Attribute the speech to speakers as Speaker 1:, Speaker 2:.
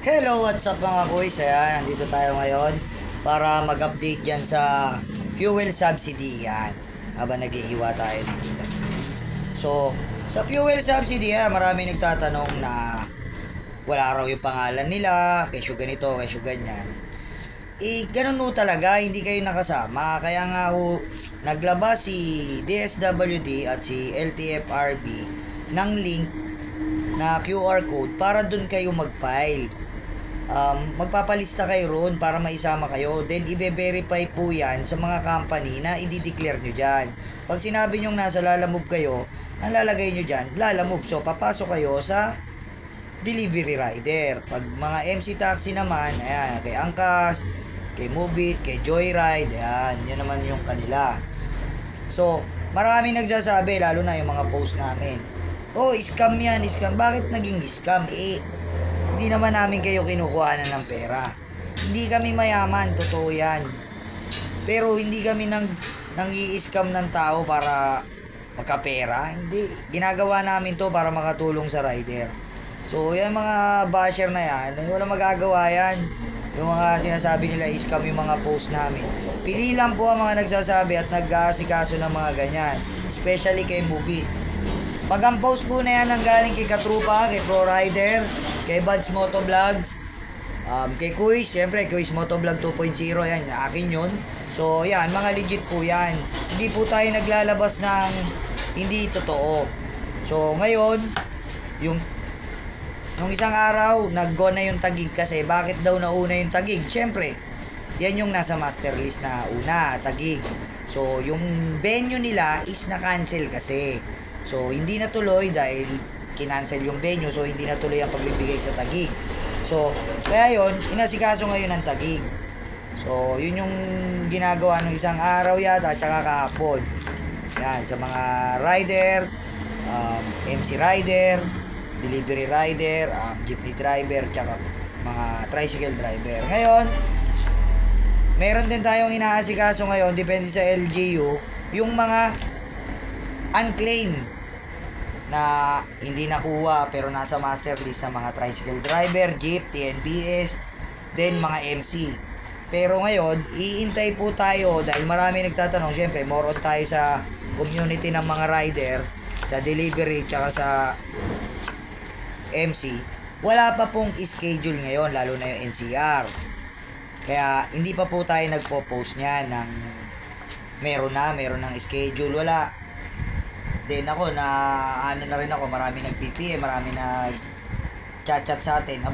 Speaker 1: Hello, what's up mga kuys? Ayan, nandito tayo ngayon para mag-update dyan sa fuel subsidy yan. Habang naghihiwa tayo dito. So, sa fuel subsidy marami nagtatanong na wala raw yung pangalan nila, kesyo ganito, kesyo ganyan. Ganun ho talaga, hindi kayo nakasama. Kaya nga ho, naglabas si DSWD at si LTFRB ng link na QR code para dun kayo mag-file. Magpapalista kayo ron para maisama kayo. Then, i-verify po yan sa mga company na i-declare nyo dyan. Pag sinabi nyo nasa Lalamove kayo, ang lalagay nyo dyan, Lalamove. So, papasok kayo sa delivery rider. Pag mga MC Taxi naman, ayan, kay Angkas, kay Move It, kay Joyride, ayan, yan naman yung kanila. So, maraming nagsasabi, lalo na yung mga post namin. Oh, scam yan, scam. Bakit naging scam? Hindi naman namin kayo kinukuhanan ng pera. Hindi kami mayaman, totoo yan. Pero hindi kami nang-i-scam ng tao para magkapera. Hindi. Ginagawa namin to para makatulong sa rider. So, yan mga basher na yan, wala magagawa yan. Yung mga sinasabi nila i-scam yung mga post namin. Pili lang po ang mga nagsasabi at nag-aasikaso ng mga ganyan. Especially kay Move It. Pag ang post po na yan ang galing kay Katrupa, kay Pro Rider, kay Buds Motovlogs, kay Kuis, siyempre Kuis Motovlog 2.0, yan, akin yun. So yan, mga legit po yan. Hindi po tayo naglalabas ng hindi totoo. So ngayon, nung isang araw, nag-go na yung Taguig kasi bakit daw nauna yung Taguig? Siyempre, yan yung nasa master list na una, Taguig. So yung venue nila is na-cancel kasi. So hindi natuloy dahil kinancel yung venue, so hindi natuloy ang pagbibigay sa Taguig. So kaya yon, inasikaso ngayon ng Taguig. So yun yung ginagawa ng isang araw yata at saka kahapon. Yan, sa mga rider, MC rider, delivery rider, jeepney driver, tsaka mga tricycle driver. Ngayon, meron din tayong inaasikaso ngayon, depende sa LGU, yung mga unclaimed na hindi nakuha pero nasa master list sa mga tricycle driver, jeep, TNBS, then mga MC. Pero ngayon, iintay po tayo dahil marami nagtatanong. Siyempre, more on tayo sa community ng mga rider, sa delivery, tsaka sa MC. Wala pa pong schedule ngayon, lalo na yung NCR. Kaya, hindi pa po tayo nagpo-post niyan ng meron ng schedule. Wala. Then ako na rin ako, marami nag-PPM, marami nag chat sa atin.